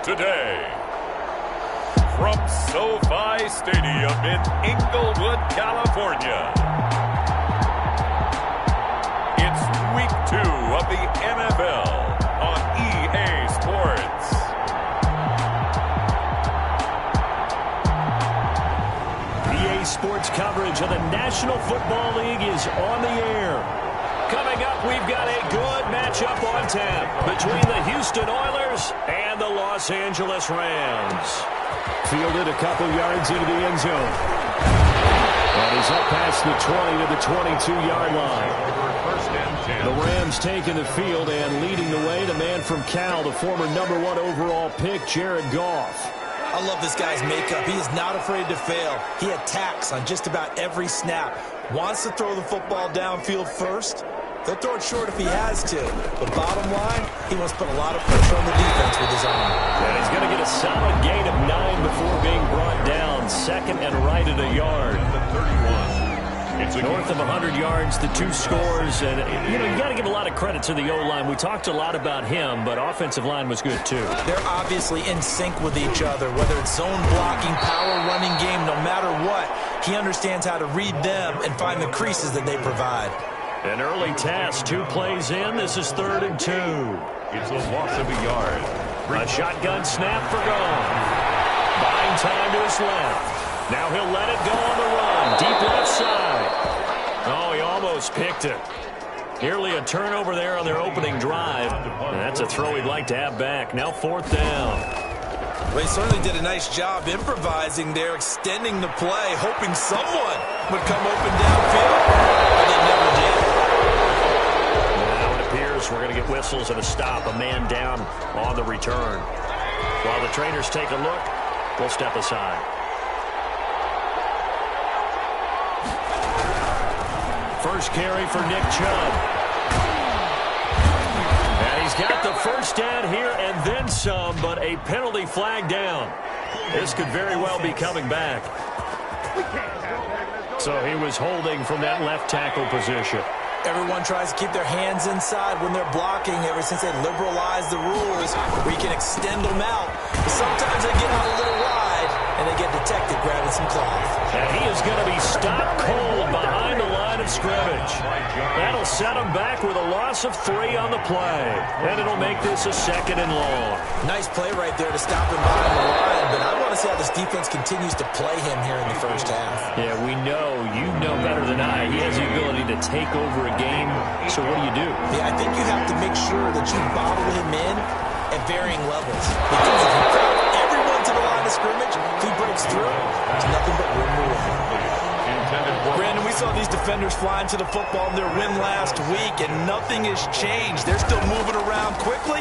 today. From SoFi Stadium in Inglewood, California, it's Week 2 of the NFL on EA Sports. EA Sports coverage of the National Football League is on the air. Coming up, we've got a good matchup on tap between the Houston Oilers and the Los Angeles Rams. Fielded a couple yards into the end zone. And he's up past the 20 to the 22-yard line. The Rams taking the field and leading the way. The man from Cal, the former #1 overall pick, Jared Goff. I love this guy's makeup. He is not afraid to fail. He attacks on just about every snap. Wants to throw the football downfield first. He'll throw it short if he has to. But bottom line, he wants to put a lot of pressure on the defense with his arm. And he's going to get a solid gain of 9 before being brought down. Second and right at a yard. It's north of 100 yards, the 2 scores. And, you got to give a lot of credit to the O-line. We talked a lot about him, but offensive line was good, too. They're obviously in sync with each other, whether it's zone blocking, power running game, no matter what. He understands how to read them and find the creases that they provide. An early task, 2 plays in. This is 3rd and 2. It's a loss of a yard. A shotgun snap for Goff. Buying time to his left. Now he'll let it go on the run. Deep left side. Oh, he almost picked it. Nearly a turnover there on their opening drive. And that's a throw he'd like to have back. Now 4th down. Well, he certainly did a nice job improvising there, extending the play, hoping someone would come open downfield. But they never did. Now it appears we're going to get whistles and a stop. A man down on the return. While the trainers take a look, we'll step aside. First carry for Nick Chubb. And he's got the first down here and then some, but a penalty flag down. This could very well be coming back. So he was holding from that left tackle position. Everyone tries to keep their hands inside when they're blocking ever since they liberalized the rules where you can extend them out. But sometimes they get out a little wide and they get detected grabbing some cloth. And he is going to be stopped cold behind the line of scrimmage. That'll set him back with a loss of 3 on the play. And it'll make this a 2nd and long. Nice play right there to stop him behind the line, but I want to see how this defense continues to play him here in the first half. Yeah, you know better than I. He has the ability to take over a game. So what do? Yeah, I think you have to make sure that you bottle him in at varying levels. Because if you crowd everyone to the line of scrimmage, if he breaks through, it's nothing but room to run. Brandon, we saw these defenders flying to the football in their win last week, and nothing has changed. They're still moving around quickly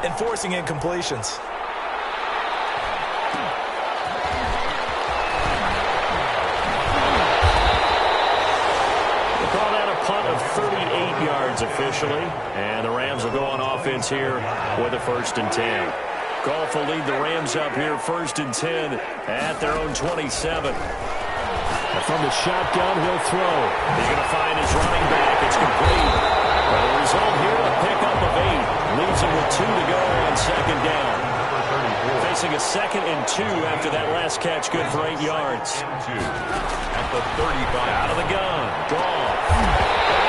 and forcing incompletions. Of 38 yards officially, and the Rams will go on offense here with a 1st and 10. Goff will lead the Rams up here 1st and 10 at their own 27. And from the shotgun, he'll throw. He's going to find his running back. It's complete. But the result here, a pickup of 8. Leaves him with 2 to go on 2nd down. Facing a 2nd and 2 after that last catch, good for 8 yards. At the 35. Out of the gun. Goff.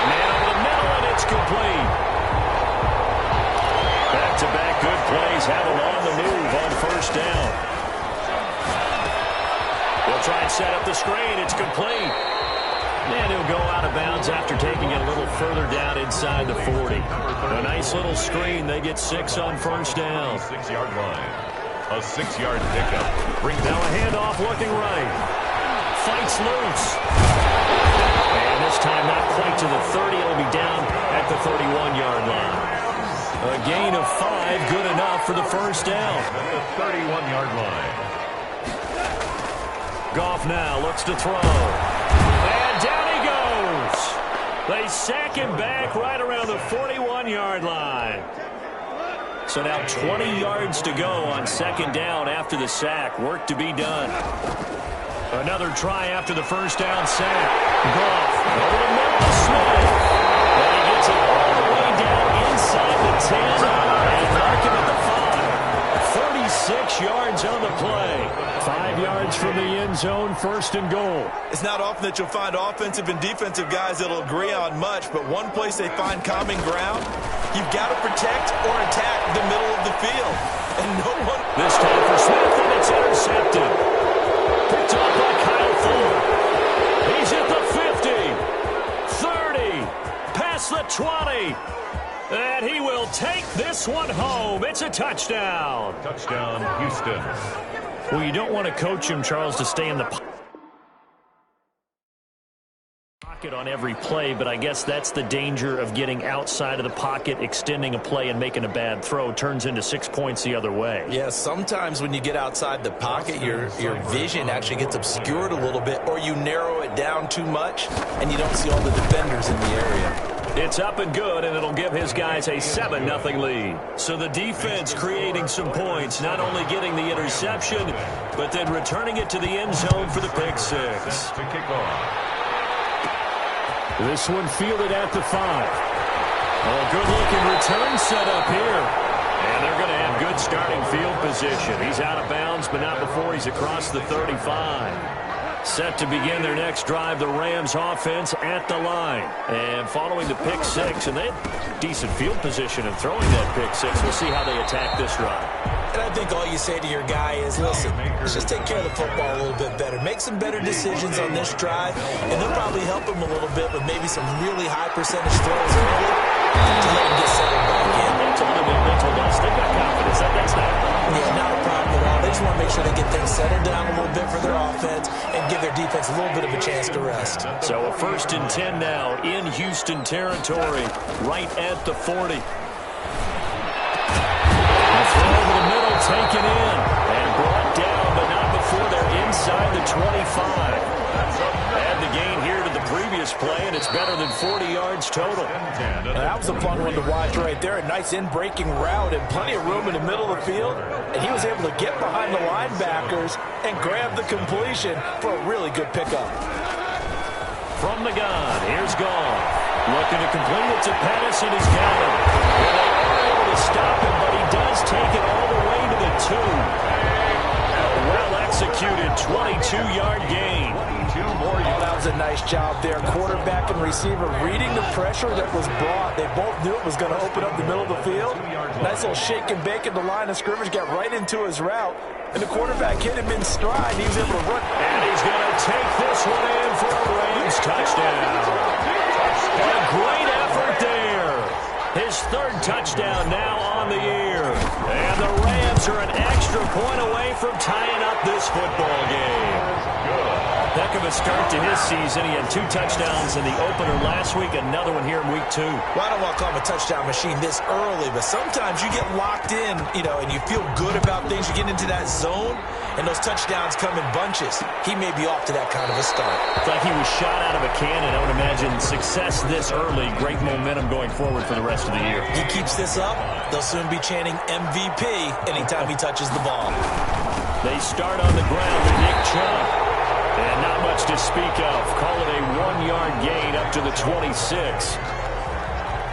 Man over the middle, and it's complete. Back-to-back good plays have him on the move on 1st down. He'll try and set up the screen. It's complete. And he'll go out of bounds after taking it a little further down inside the 40. A nice little screen. They get 6 on 1st down. 6-yard line. A 6-yard pickup. Brings down a handoff looking right. Fights loose. And this time not quite to the 30. It'll be down at the 31-yard line. A gain of 5, good enough for the 1st down. At the 31-yard line. Goff now looks to throw. And down he goes. They sack him back right around the 41-yard line. So now 20 yards to go on 2nd down after the sack. Work to be done. Another try after the 1st down sack. Goff over the middle to Smith. And he gets it all the way down inside the 10 and mark him at the 5. 6 yards on the play. 5 yards from the end zone, 1st and goal. It's not often that you'll find offensive and defensive guys that'll agree on much, but one place they find common ground, you've got to protect or attack the middle of the field. And no one... This time for Smith, and it's intercepted. Picked up by Kyle Fuller. He's at the 50, 30, past the 20. And he will take this one home. It's a touchdown. Touchdown, Houston. Well, you don't want to coach him, Charles, to stay in the pocket on every play, but I guess that's the danger of getting outside of the pocket, extending a play, and making a bad throw. Turns into 6 points the other way. Yeah, sometimes when you get outside the pocket, your vision actually gets obscured a little bit, or you narrow it down too much, and you don't see all the defenders in the area. It's up and good, and it'll give his guys a 7-0 lead. So the defense creating some points, not only getting the interception, but then returning it to the end zone for the pick 6. To kick off. This one fielded at the 5. Oh, good-looking return set up here. And they're going to have good starting field position. He's out of bounds, but not before he's across the 35. Set to begin their next drive, the Rams offense at the line. And following the pick 6, and they had decent field position in throwing that pick 6. We'll see how they attack this drive. And I think all you say to your guy is, listen, let's just take care of the football a little bit better. Make some better decisions on this drive, and they'll probably help him a little bit with maybe some really high percentage throws early to let him get settled back in. They told us they've got confidence. That's not a problem. Yeah, not a problem at all. They just want to make sure they get things settled down a little bit for their offense and give their defense a little bit of a chance to rest. So a 1st and 10 now in Houston territory, right at the 40. Taken in and brought down, but not before they're inside the 25. Add the gain here to the previous play, and it's better than 40 yards total. Now, that was a fun one to watch right there. A nice in-breaking route and plenty of room in the middle of the field. And he was able to get behind the linebackers and grab the completion for a really good pickup. From the gun, here's Goff. Looking to complete it to Pettis, and he's got him. Well, they are able to stop him, but he does take it all the way to the 2. Well-executed 22-yard gain. Oh, that was a nice job there. Quarterback and receiver reading the pressure that was brought. They both knew it was going to open up the middle of the field. Nice little shake and bake at the line of scrimmage. Got right into his route. And the quarterback hit him in stride. And he was able to run. And he's going to take this one in for a Rams touchdown. What a great effort there. His 3rd touchdown now on the year. And the Rams are an extra point away from tying up this football game. Heck of a start to his season. He had 2 touchdowns in the opener last week, another one here in week 2. Well, I don't want to call him a touchdown machine this early, but sometimes you get locked in, and you feel good about things. You get into that zone, and those touchdowns come in bunches. He may be off to that kind of a start. It's like he was shot out of a cannon. I would imagine success this early, great momentum going forward for the rest of the year. He keeps this up, they'll soon be chanting MVP anytime he touches the ball. They start on the ground with Nick Chubb. And not much to speak of. Call it a 1-yard gain up to the 26.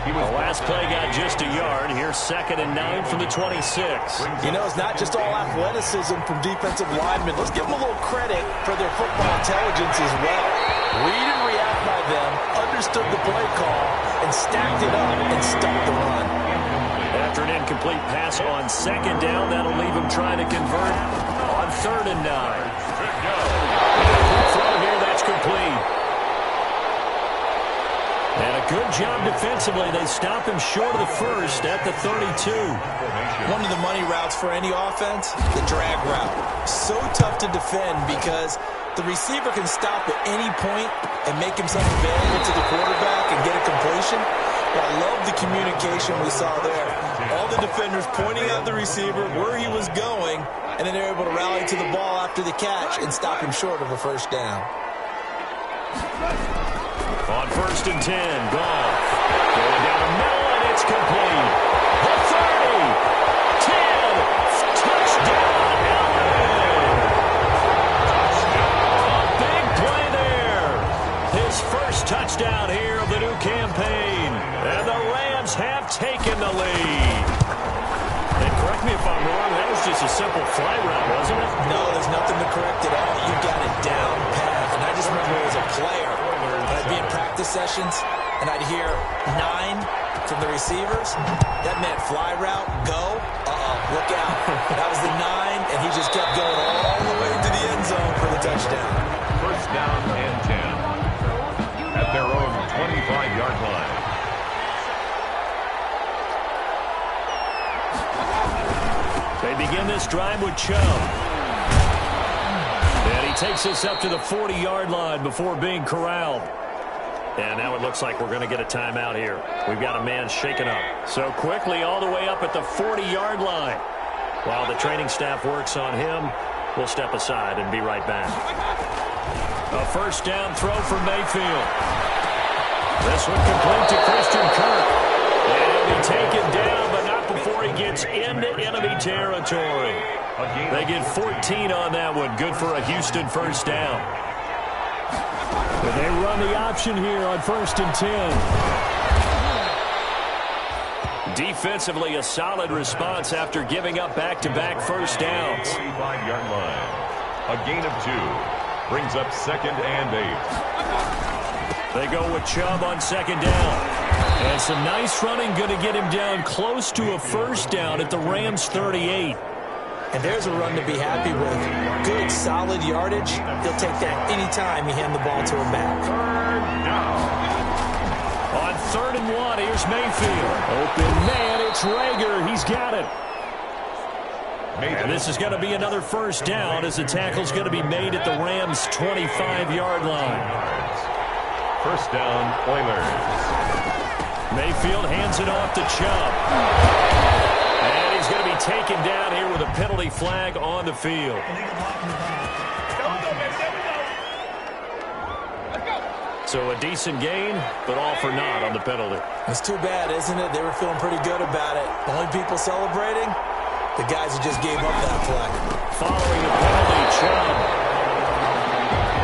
The last play got just a yard. Here's 2nd and 9 from the 26. It's not just all athleticism from defensive linemen. Let's give them a little credit for their football intelligence as well. Read and react by them, understood the play call, and stacked it up and stuck the run. After an incomplete pass on 2nd down, that'll leave him trying to convert on 3rd and 9. Throw here, that's complete. And a good job defensively. They stop him short of the 1st at the 32. One of the money routes for any offense, the drag route. So tough to defend because the receiver can stop at any point and make himself available to the quarterback and get a completion. But I love the communication we saw there. All the defenders pointing out the receiver where he was going, and then they're able to rally to the ball after the catch and stop him short of a 1st down. On 1st and 10, Goff. Going down the middle, and it's complete. The 30, 10, touchdown, a big play there. His 1st touchdown here of the new campaign. And the Rams have taken the lead. And correct me if I'm wrong, that was just a a simple fly route, wasn't it? No, there's nothing to correct at all. You got it down pat. And I just remember as a player, when I'd be in practice sessions, and I'd hear 9 from the receivers. That meant fly route, go. Look out. That was the 9, and he just kept going all the way to the end zone for the touchdown. First down and 10 at their own 25-yard line. They begin this drive with Chubb. And he takes us up to the 40-yard line before being corralled. And now it looks like we're going to get a timeout here. We've got a man shaken up. So quickly all the way up at the 40-yard line. While the training staff works on him, we'll step aside and be right back. A first down throw for Mayfield. This one complete to Christian Kirk. And he'll be taken down, but not before he gets into enemy territory. They get 14 on that one. Good for a Houston first down. But they run the option here on 1st and 10. Defensively, a solid response after giving up back-to-back first downs. 45-yard line. A gain of 2. Brings up 2nd and 8. They go with Chubb on 2nd down. And some nice running, going to get him down close to a first down at the Rams' 38. And there's a run to be happy with. Good, solid yardage. He'll take that anytime you hand the ball to him back. On 3rd and 1, here's Mayfield. Open man, it's Rager. He's got it. And this is going to be another first down as the tackle's going to be made at the Rams' 25-yard line. First down, Oilers. Mayfield hands it off to Chubb. And he's going to be taken down here with a penalty flag on the field. So a decent gain, but all for naught on the penalty. It's too bad, isn't it? They were feeling pretty good about it. The only people celebrating, the guys who just gave up that play. Following the penalty, Chubb.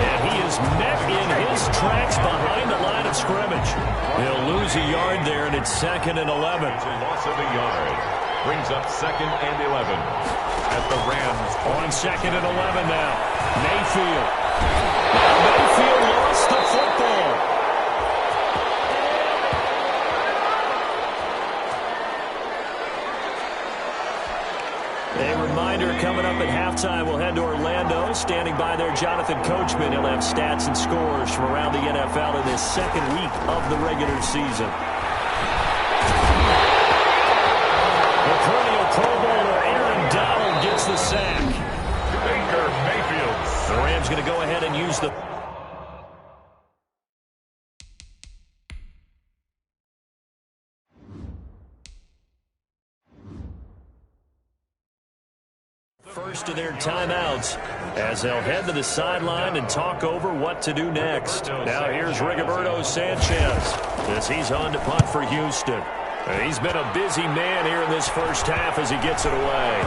And he is met in his tracks behind the line of scrimmage. He'll lose a yard there, and it's 2nd and 11. Loss of a yard. Brings up 2nd and 11 at the Rams. On 2nd and 11 now. Mayfield. Mayfield lost the football. A reminder coming up at halftime, we'll head to Orlando. Standing by there, Jonathan Coachman. He'll have stats and scores from around the NFL in this 2nd week of the regular season. The perennial Pro Bowler Aaron Donald gets the sack. Baker Mayfield. The Rams going to go ahead and use the... first of their timeouts as they'll head to the sideline and talk over what to do next. Now here's Rigoberto Sanchez as he's on to punt for Houston. He's been a busy man here in this first half as he gets it away.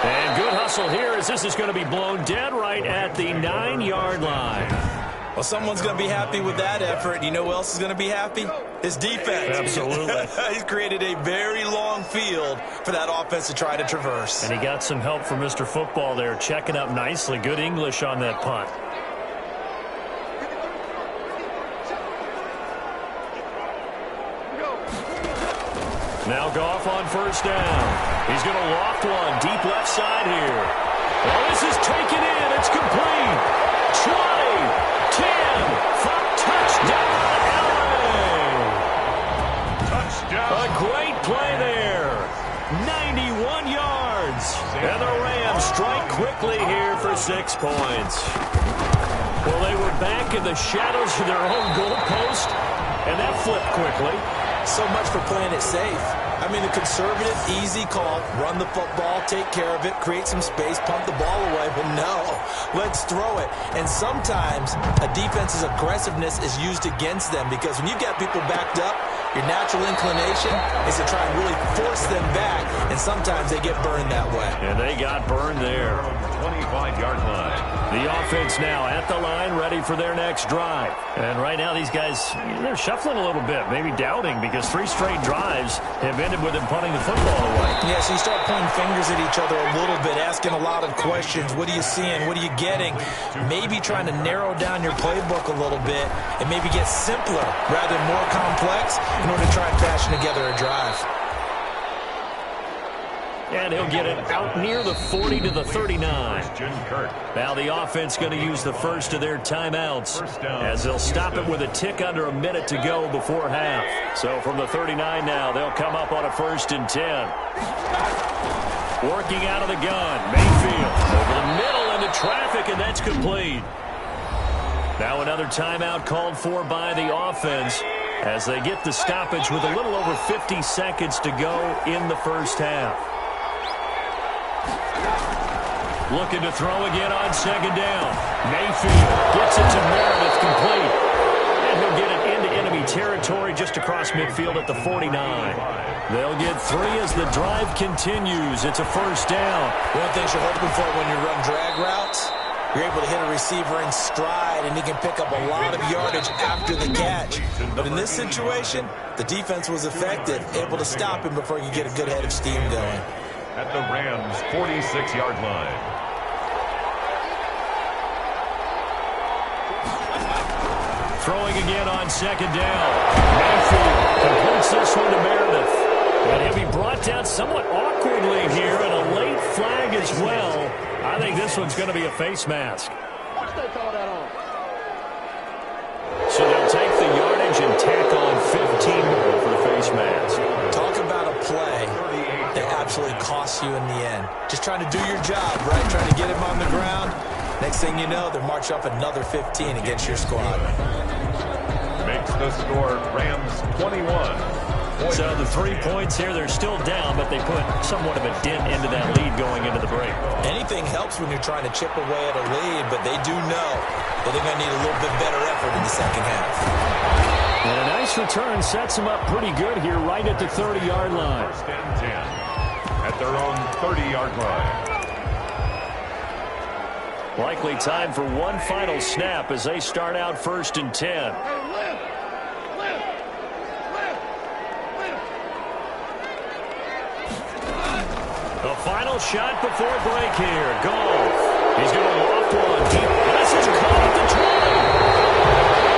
And good hustle here as this is going to be blown dead right at the 9-yard line. Well, someone's going to be happy with that effort. You know who else is going to be happy? His defense. Absolutely. He's created a very long field for that offense to try to traverse. And he got some help from Mr. Football there, checking up nicely. Good English on that punt. Now Goff on first down. He's going to loft one deep left side here. Well, this is taken in. It's complete. 20, 10, for touchdown, LA. Touchdown. A great play there. 91 yards. And the Rams strike quickly here for 6 points. Well, they were back in the shadows of their own goalpost, and that flipped quickly. So much for playing it safe. I mean, the conservative, easy call, run the football, take care of it, create some space, punt the ball away. But no, let's throw it. And sometimes a defense's aggressiveness is used against them because when you got people backed up, your natural inclination is to try and really force them back, and sometimes they get burned that way. And they got burned there. 25-yard line. The offense now at the line, ready for their next drive. And right now these guys, they're shuffling a little bit, maybe doubting, because 3 straight drives have ended with them punting the football away. Yeah, so you start pointing fingers at each other a little bit, asking a lot of questions. What are you seeing? What are you getting? Maybe trying to narrow down your playbook a little bit and maybe get simpler rather than more complex in order to try and fashion together a drive. And he'll get it out near the 40 to the 39. Now the offense going to use the first of their timeouts as they'll stop it with a tick under a minute to go before half. So from the 39 now, they'll come up on a 1st and 10. Working out of the gun, Mayfield over the middle into traffic, and that's complete. Now another timeout called for by the offense as they get the stoppage with a little over 50 seconds to go in the first half. Looking to throw again on 2nd down. Mayfield gets it to Meredith, complete. And he'll get it into enemy territory just across midfield at the 49. They'll get 3 as the drive continues. It's a 1st down. One thing you're hoping for when you run drag routes, you're able to hit a receiver in stride, and he can pick up a lot of yardage after the catch. But in this situation, the defense was effective, able to stop him before you get a good head of steam going. At the Rams' 46-yard line. Throwing again on 2nd down. Mayfield completes this one to Meredith. And he'll be brought down somewhat awkwardly here, and a late flag as well. I think this one's going to be a face mask. So they'll take the yardage and tack on 15 more for the face mask. Talk about a play that absolutely costs you in the end. Just trying to do your job, right? Trying to get him on the ground. Next thing you know, they're march up another 15 against your squad. Makes the score Rams 21. So the 3 points here, they're still down, but they put somewhat of a dent into that lead going into the break. Anything helps when you're trying to chip away at a lead, but they do know that they're going to need a little bit better effort in the second half. And a nice return sets them up pretty good here right at the 30-yard line. 1st and 10 at their own 30-yard line. Likely time for one final snap as they start out 1st and 10. The final shot before break here. Goff. He's going to loft one deep. This is caught at the 20.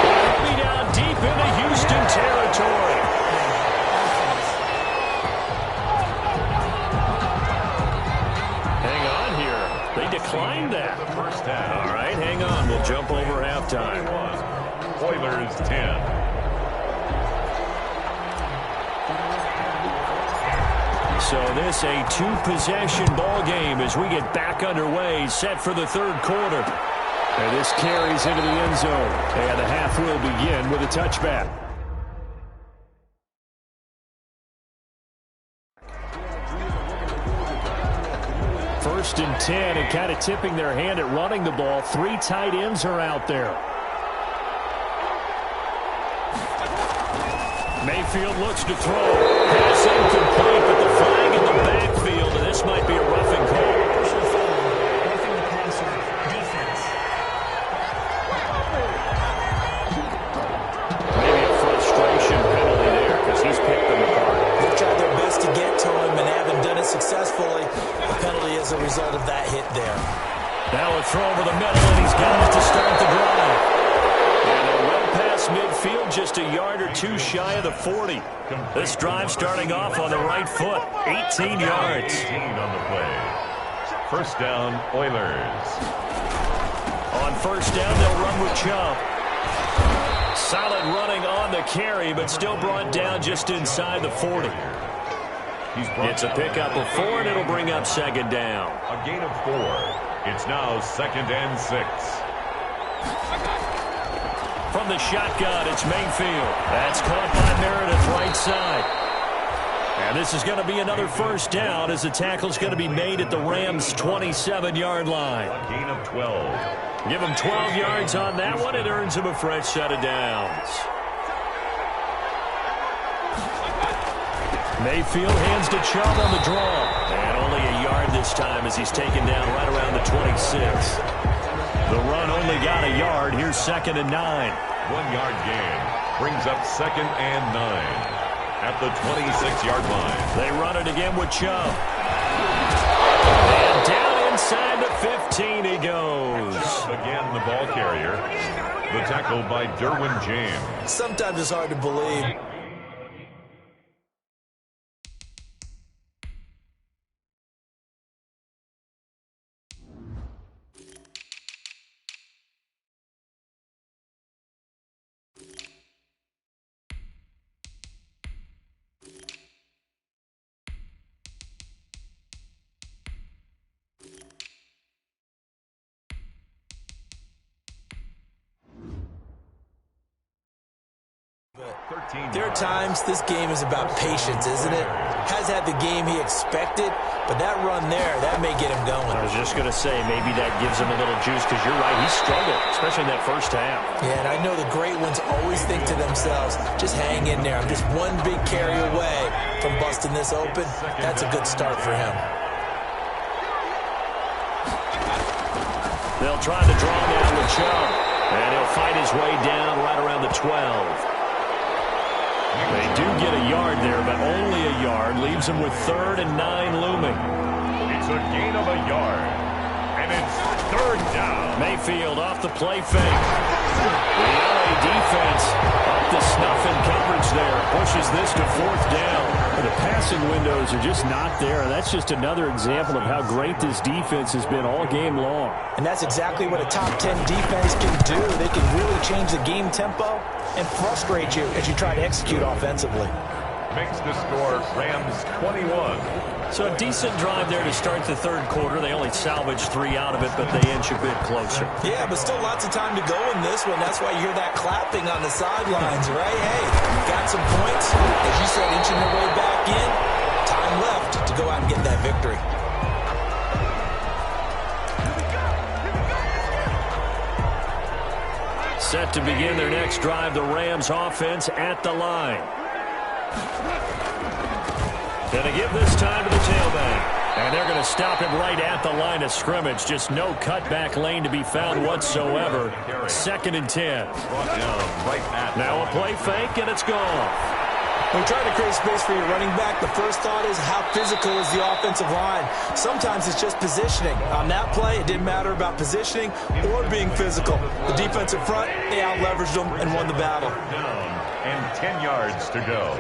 He'll be down deep into Houston territory. Hang on here. They declined that. All right, hang on. We'll jump over halftime. Oilers 10. So this a 2-possession ball game as we get back underway, set for the 3rd quarter. And this carries into the end zone. And the half will begin with a touchback. First and 10, and kind of tipping their hand at running the ball. 3 tight ends are out there. Mayfield looks to throw. Pass incomplete, but the flag in the backfield, and this might be a roughing call. Roughing the passer, defense. Maybe a frustration penalty there because he's picked them apart. They've tried their best to get to him and haven't done it successfully. The penalty is a result of that hit there. Now a throw over the middle, and he's got it to start the drive. And a well past midfield, just a yard or 2 shy of the 40. This drive starting off on the right foot, 18 yards. 18 on the play. 1st down, Oilers. On 1st down, they'll run with Chubb. Solid running on the carry, but still brought down just inside the 40. It's a pickup of 4, and it'll bring up 2nd down. A gain of 4. It's now 2nd and 6. From the shotgun, it's Mayfield. That's caught by Meredith right side. And this is going to be another 1st down as the tackle's going to be made at the Rams' 27-yard line. A gain of 12. Give him 12 yards on that one. It earns him a fresh set of downs. Mayfield hands to Chubb on the draw. And only a yard this time as he's taken down right around the 26. The run only got a yard. Here's 2nd and 9. 1 yard gain brings up 2nd and 9 at the 26-yard line. They run it again with Chubb. And down inside the 15 he goes. Again, the ball carrier. The tackle by Derwin James. Sometimes it's hard to believe. There are times this game is about patience, isn't it? Has had the game he expected, but that run there, that may get him going. I was just going to say, maybe that gives him a little juice, because you're right, he struggled, especially in that first half. Yeah, and I know the great ones always think to themselves, just hang in there. I'm just one big carry away from busting this open. That's a good start for him. They'll try to draw down with Chubb, and he'll fight his way down right around the 12. They do get a yard there, but only a yard. Leaves them with 3rd and 9 looming. It's a gain of a yard, and it's 3rd down. Mayfield off the play fake. The LA defense up to snuff in coverage there. Pushes this to 4th down. The passing windows are just not there. That's just another example of how great this defense has been all game long. And that's exactly what a top 10 defense can do. They can really change the game tempo and frustrate you as you try to execute offensively. Makes the score Rams 21. So a decent drive there to start the 3rd quarter. They only salvaged 3 out of it, but they inch a bit closer. Yeah, but still lots of time to go in this one. That's why you hear that clapping on the sidelines, right? Hey, you've got some points. As you said, inching their way back in. Time left to go out and get that victory. Set to begin their next drive, the Rams offense at the line. Gonna give this time to the tailback. And they're going to stop him right at the line of scrimmage. Just no cutback lane to be found whatsoever. 2nd and 10. Now a play fake, and it's gone. When you're trying to create space for your running back, the first thought is how physical is the offensive line. Sometimes it's just positioning. On that play, it didn't matter about positioning or being physical. The defensive front, they out-leveraged them and won the battle. And 10 yards to go.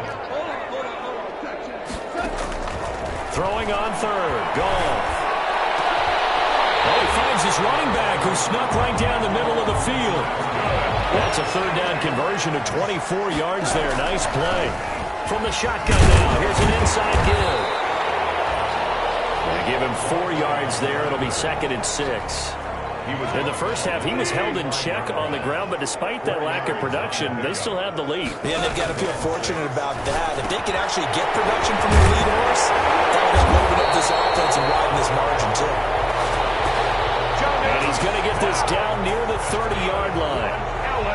Throwing on 3rd. Goff. Oh, he finds his running back who snuck right down the middle of the field. That's a 3rd down conversion of 24 yards there. Nice play. From the shotgun now, here's an inside give. They give him 4 yards there. It'll be 2nd and 6. In the first half, he was held in check on the ground, but despite that lack of production, they still have the lead. Yeah, they've got to feel fortunate about that. If they can actually get production from their lead horse, that would help open up this offense and widen this margin, too. And he's going to get this down near the 30-yard line.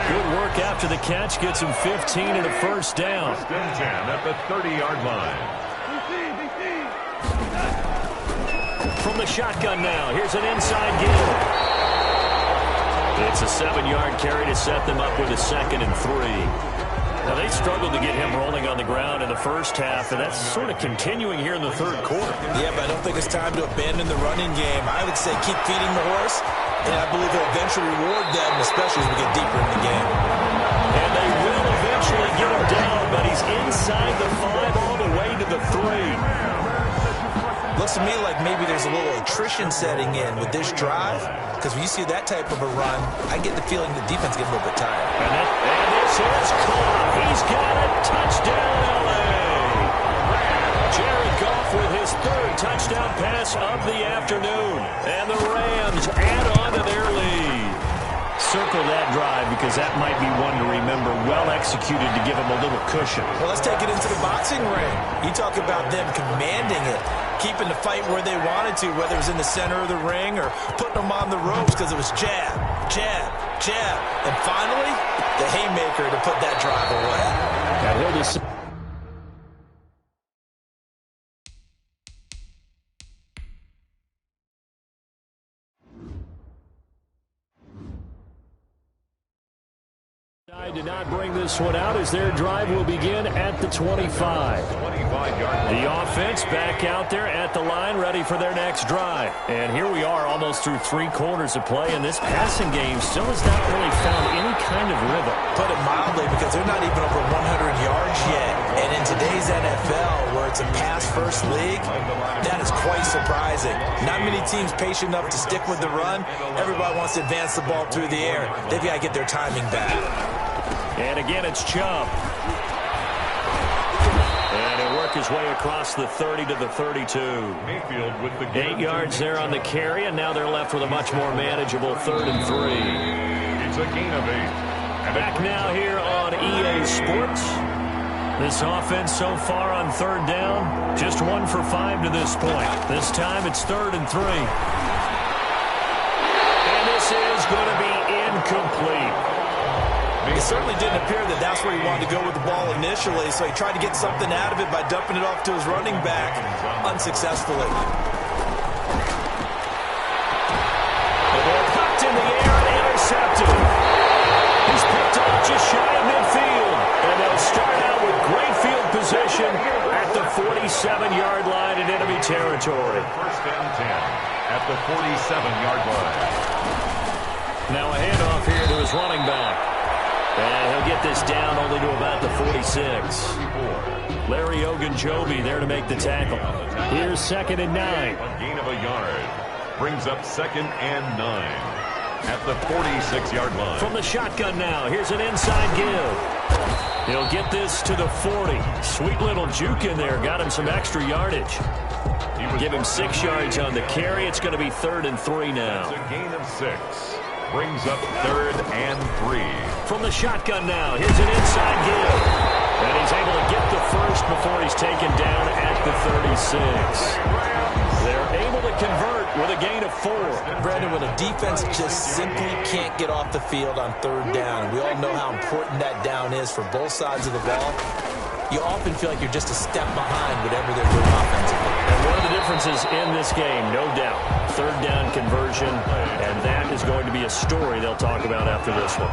Good work after the catch. Gets him 15 and a 1st down. 1st and 10 at the 30-yard line. From the shotgun now, here's an inside give. It's a 7-yard carry to set them up with a 2nd and 3. Now, they struggled to get him rolling on the ground in the first half, and that's sort of continuing here in the 3rd quarter. Yeah, but I don't think it's time to abandon the running game. I would say keep feeding the horse, and I believe he'll eventually reward them, especially as we get deeper in the game. And they will eventually get him down, but he's inside the 5 all the way to the 3. Looks to me like maybe there's a little attrition setting in with this drive, because when you see that type of a run, I get the feeling the defense gets a little bit tired. And this is caught. He's got it. Touchdown, L.A. Jared Goff with his 3rd touchdown pass of the afternoon. And the Rams add on to their lead. Circle that drive because that might be one to remember. Well executed to give them a little cushion. Well, let's take it into the boxing ring. You talk about them commanding it, keeping the fight where they wanted to, whether it was in the center of the ring or putting them on the ropes because it was jab, jab, jab. And finally, the haymaker to put that drive away. Now he'll just... Did not bring this one out as their drive will begin at the 25. 25-yard line. The offense back out there at the line, ready for their next drive. And here we are almost through 3 quarters of play, and this passing game still has not really found any kind of rhythm. Put it mildly, because they're not even over 100 yards yet. And in today's NFL, where it's a pass-first league, that is quite surprising. Not many teams patient enough to stick with the run. Everybody wants to advance the ball through the air. They've got to get their timing back. And again, it's Chubb. And he'll work his way across the 30 to the 32. Mayfield with the 8 yards there on the carry, and now they're left with a much more manageable 3rd and 3. It's a gain of 8. And Back now here on EA Sports. This offense so far on 3rd down, just 1 for 5 to this point. This time it's 3rd and 3. And this is going to be incomplete. It certainly didn't appear that that's where he wanted to go with the ball initially, so he tried to get something out of it by dumping it off to his running back unsuccessfully. The ball popped in the air and intercepted. He's picked up just shy of midfield. And they'll start out with great field position at the 47-yard line in enemy territory. 1st and 10 at the 47-yard line. Now a handoff here to his running back. And he'll get this down only to about the 46. Larry Ogunjobi there to make the tackle. Here's 2nd and 9. A gain of a yard. Brings up 2nd and 9 at the 46-yard line. From the shotgun now, here's an inside give. He'll get this to the 40. Sweet little juke in there. Got him some extra yardage. Give him 6 yards on the carry. It's going to be 3rd and 3 now. It's a gain of 6. Brings up 3rd and 3. From the shotgun now, here's an inside give. And he's able to get the first before he's taken down at the 36. They're able to convert with a gain of 4. Brandon, when a defense just simply can't get off the field on 3rd down, we all know how important that down is for both sides of the ball. You often feel like you're just a step behind whatever they're doing offensively. And one of the differences in this game, no doubt, 3rd down conversion, and that is going to be a story they'll talk about after this one.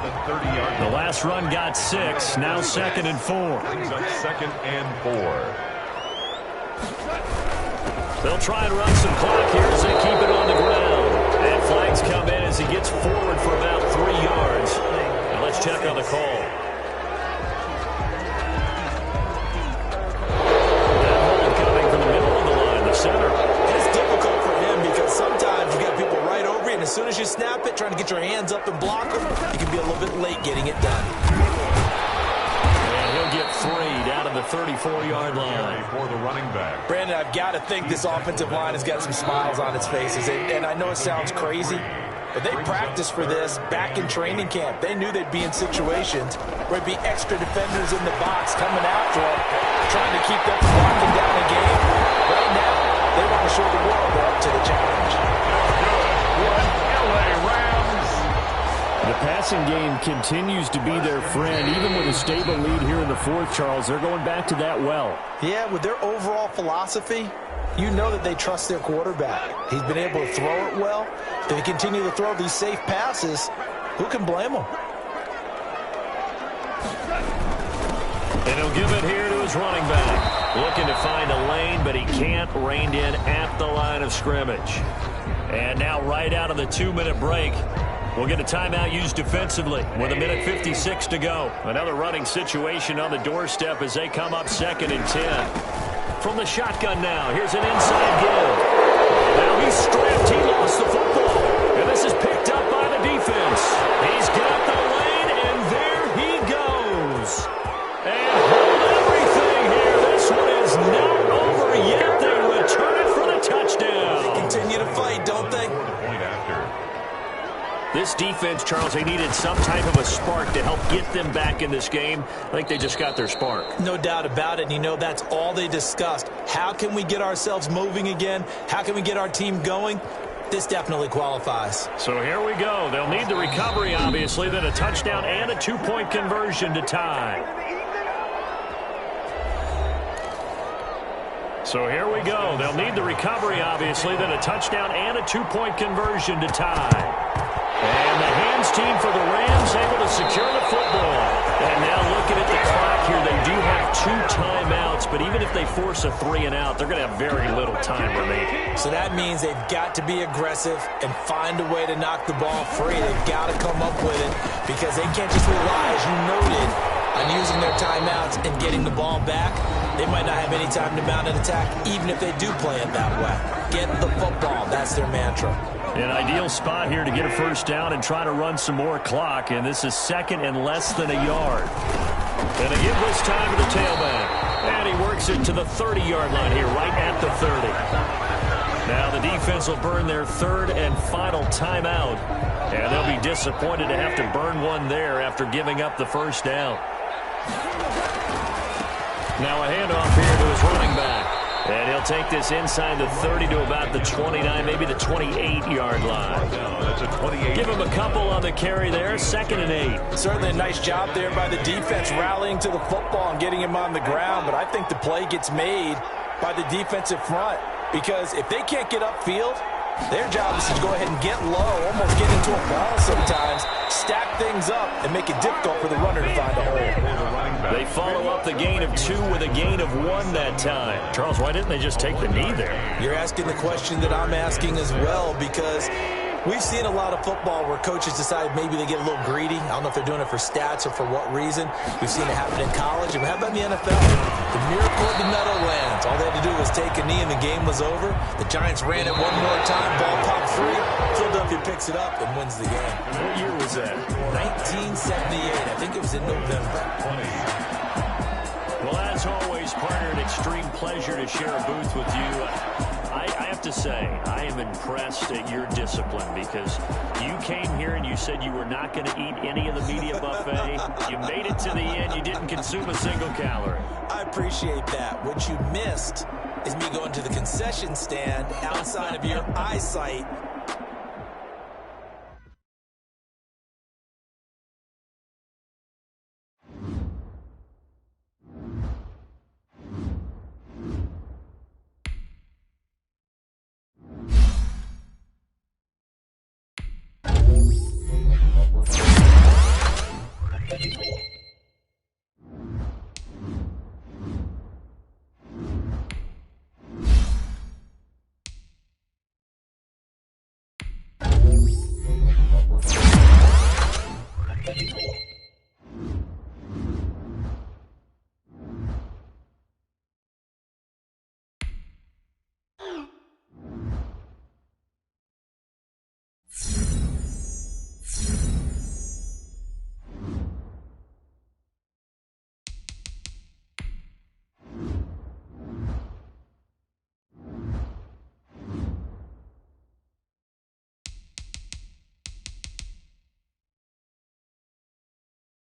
The last run got 6, now 2nd and 4. Brings up 2nd and 4. They'll try and run some clock here as they keep it on the ground. And flags come in as he gets forward for about 3 yards. Now let's check on the call. That hold coming from the middle of the line, the center. It's difficult for him because sometimes you got people right over you, and as soon as you snap it, trying to get your hands up and block them, you can be a little bit late getting it done. And he'll get 3 down to the 34-yard line. For the running back. Brandon, I've got to think this offensive line has got some smiles on its faces. And I know it sounds crazy, but they practiced for this back in training camp. They knew they'd be in situations where there'd be extra defenders in the box coming after them, trying to keep them from locking down the game. Right now, they want to show the world they're up to the challenge. LA Rams. The passing game continues to be their friend, even with a stable lead here in the 4th, Charles. They're going back to that well. Yeah, with their overall philosophy, you know that they trust their quarterback. He's been able to throw it well. If they continue to throw these safe passes, who can blame them? And he'll give it here to his running back. Looking to find a lane, but he can't. Reined in at the line of scrimmage. And now right out of the 2-minute break, we'll get a timeout used defensively with 1:56 to go. Another running situation on the doorstep as they come up 2nd and 10. From the shotgun now, here's an inside give. Now he's stripped. He lost the football. And this is picked up by the defense. He's got the lane, and there he goes. And hold everything here. This one is not over yet. They return it for the touchdown. They continue to fight, don't they? Point after. This defense, Charles, they needed some type of a spark to help get them back in this game. I think they just got their spark. No doubt about it, and you know that's all they discussed. How can we get ourselves moving again? How can we get our team going? This definitely qualifies. So here we go. They'll need the recovery, obviously, then a touchdown and a 2-point conversion to tie. So here we go. They'll need the recovery, obviously, then a touchdown and a 2-point conversion to tie. And the hand downs team for the Rams able to secure the football. And now looking at the clock here, they do have 2 timeouts, but even if they force a 3-and-out, they're going to have very little time remaining. So that means they've got to be aggressive and find a way to knock the ball free. They've got to come up with it because they can't just rely, as you noted, on using their timeouts and getting the ball back. They might not have any time to mount an attack, even if they do play it that way. Get the football. That's their mantra. An ideal spot here to get a first down and try to run some more clock, and this is second and less than a yard. And they give this time to the tailback. And he works it to the 30-yard line here, right at the 30. Now the defense will burn their third and final timeout, and they'll be disappointed to have to burn one there after giving up the first down. Now a handoff here to his running back. And he'll take this inside the 30 to about the 29, maybe the 28-yard line. No, that's a 28. Give him a couple on the carry there, 2nd and 8. Certainly a nice job there by the defense rallying to the football and getting him on the ground, but I think the play gets made by the defensive front because if they can't get upfield, their job is to go ahead and get low, almost get into a ball sometimes, stack things up, and make it difficult for the runner to find a hole. They follow up the gain of 2 with a gain of 1 that time. Charles, why didn't they just take the knee there? You're asking the question that I'm asking as well because we've seen a lot of football where coaches decide maybe they get a little greedy. I don't know if they're doing it for stats or for what reason. We've seen it happen in college. And how about in the NFL? The miracle of the Meadowlands. All they had to do was take a knee and the game was over. The Giants ran it one more time. Ball popped free. Philadelphia picks it up and wins the game. What year was that? 1978. I think it was in November. Well, as always, partner, an extreme pleasure to share a booth with you. I have to say, I am impressed at your discipline because you came here and you said you were not going to eat any of the media buffet. You made it to the end. You didn't consume a single calorie. I appreciate that. What you missed is me going to the concession stand outside of your eyesight. Thank you.